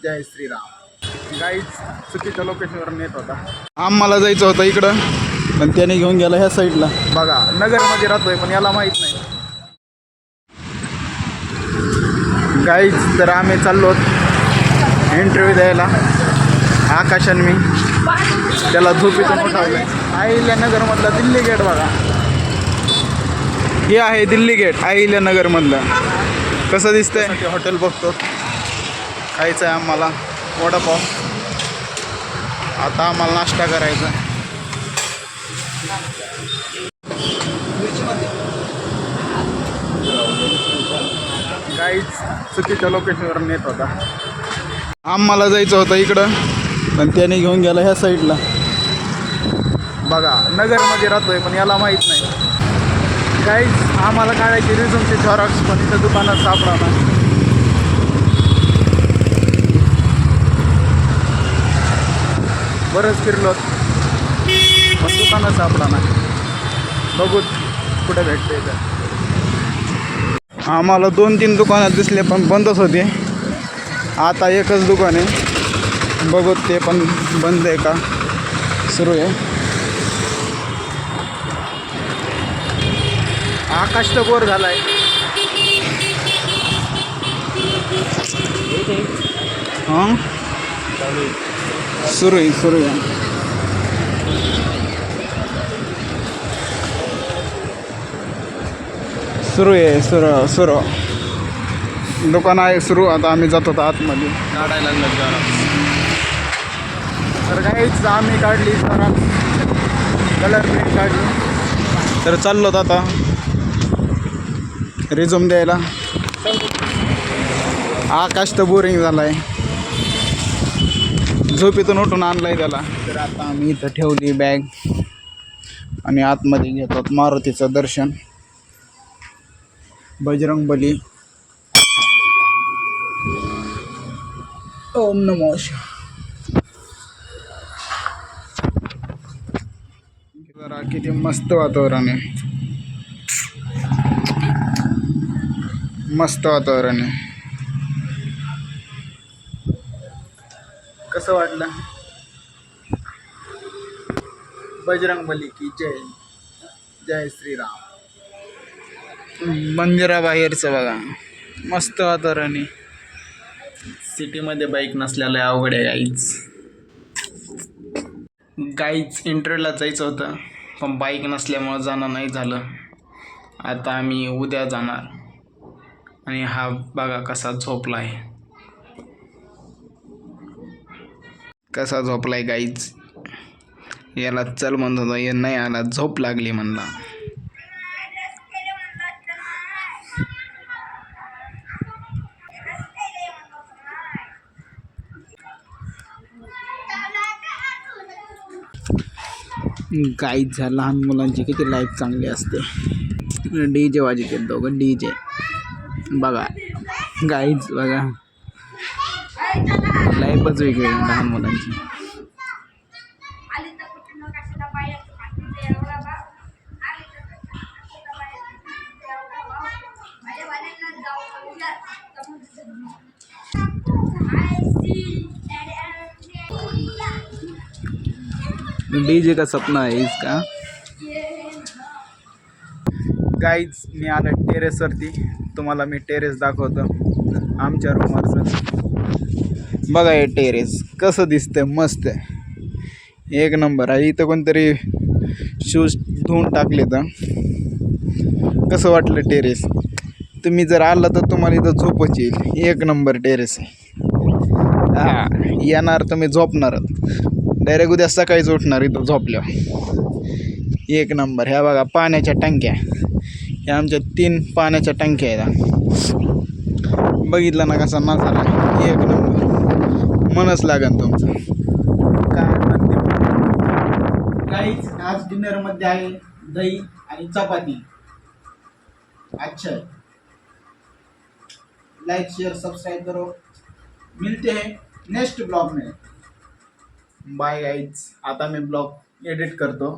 जय Shriram. Guys चुकीच्या लोकेशनवर नेत होता. आम्हाला जायचं होतं इकडं, पण त्याने घेऊन गेला ह्या साईडला. बघा नगरमध्ये राहतोय पण याला माहीत नाही. गाईज तर आम्ही चाललो इंटरव्ह्यू द्यायला. आकाश आणि मी त्याला झोपेतून उठवलं. अहिल्यानगरमधला दिल्ली गेट बघा, हे आहे दिल्ली गेट अहिल्यानगरमधलं. कसं दिसतंय ते हॉटेल बघतो. खायचं आहे आम्हाला वडापाव. आता आम्हाला नाश्ता करायचा. गाईज चुकीच्या लोकेशनवर नेत होता. आम्हाला जायचं होतं इकडं, पण त्याने घेऊन गेला ह्या साईडला. बघा नगरमध्ये राहतोय पण याला माहीत नाही. गाईज आम्हाला काढायची रिझूमची झेरॉक्स, पण इथं दुकानात सापडा. बरंच फिरलो पण दुकानात सापडा ना. बघूत कुठे भेटते तर. आम्हाला 2-3 दुकानात दिसले पण बंदच होते. आता एकच दुकान आहे, बघूत ते पण बंद आहे का सुरू आहे. आकाश तर बोर झालाय. हां सुरू आहे सुरू दुकान आहे सुरू. आता आम्ही जातो आतमध्ये. काढायला लागलं तर काहीच आम्ही काढली जरा कलर प्रिंट काढली. तर चाललो आता रिझ्यूम द्यायला. आकाश तर बोरिंग झाला आहे, झोपेतून उठून आणला आहे त्याला. तर आता आम्ही इथं ठेवली बॅग आणि आतमध्ये घेतो मारुतीचं दर्शन. बजरंगबली ओम नमो शिवाय. जरा किती मस्त वातावरण आहे, मस्त वातावरण आहे. कसं वाटलं? बजरंगबली की जय. जय श्रीराम. मंदिराबाहेरचं बघा मस्त वातावरण आहे. सिटीमध्ये बाईक नसल्याला अवघड आहे गाईच इंटरव्ह्यूला जायचं होतं पण बाईक नसल्यामुळं जाणं नाही झालं. आता आम्ही उद्या जाणार. आणि हा बघा कसा झोपलाय, कसा झोपलाय गाईच. याला चल म्हणत होता, हे नाही आला, झोप लागली म्हणला. गाईच्या लहान मुलांची किती लाईफ चांगली असते. डीजे वाजते दोघं डीजे बघा. गाईच बघा लाईफच वेगळी लहान मुलांची. डीजे का सपना है इसका. गाईज मी आलं टेरेसवरती. तुम्हाला मी टेरेस दाखवतो आमच्या रूमवरचं. बघा हे टेरेस कसं दिसतंय, मस्त आहे, एक नंबर आहे. इथं कोणतरी शूज धुवून टाकले तर. कसं वाटलं टेरेस? तुम्ही जर आलं तर तुम्हाला इथं झोपच येईल. एक नंबर टेरेस आहे. येणार तुम्ही झोपणारच डायरेक्ट. उद्या सकाळीच उठणार इथं झोपल्यावर. एक नंबर. ह्या बघा पाण्याच्या टंक्या, ह्या आमच्या 3 पाण्याच्या टंक्या आहेत. बघितलं ना कसा नजारा, एक नंबर. मनच लागन तुमचं. काय म्हणते गाईज, आज डिनरमध्ये आहे दही आणि चपाती. अच्छा, लाइक शेयर सब्सक्राइब करो. मिलते हैं नेक्स्ट ब्लॉग में. Bye guys. आता मी ब्लॉग एडिट करतो.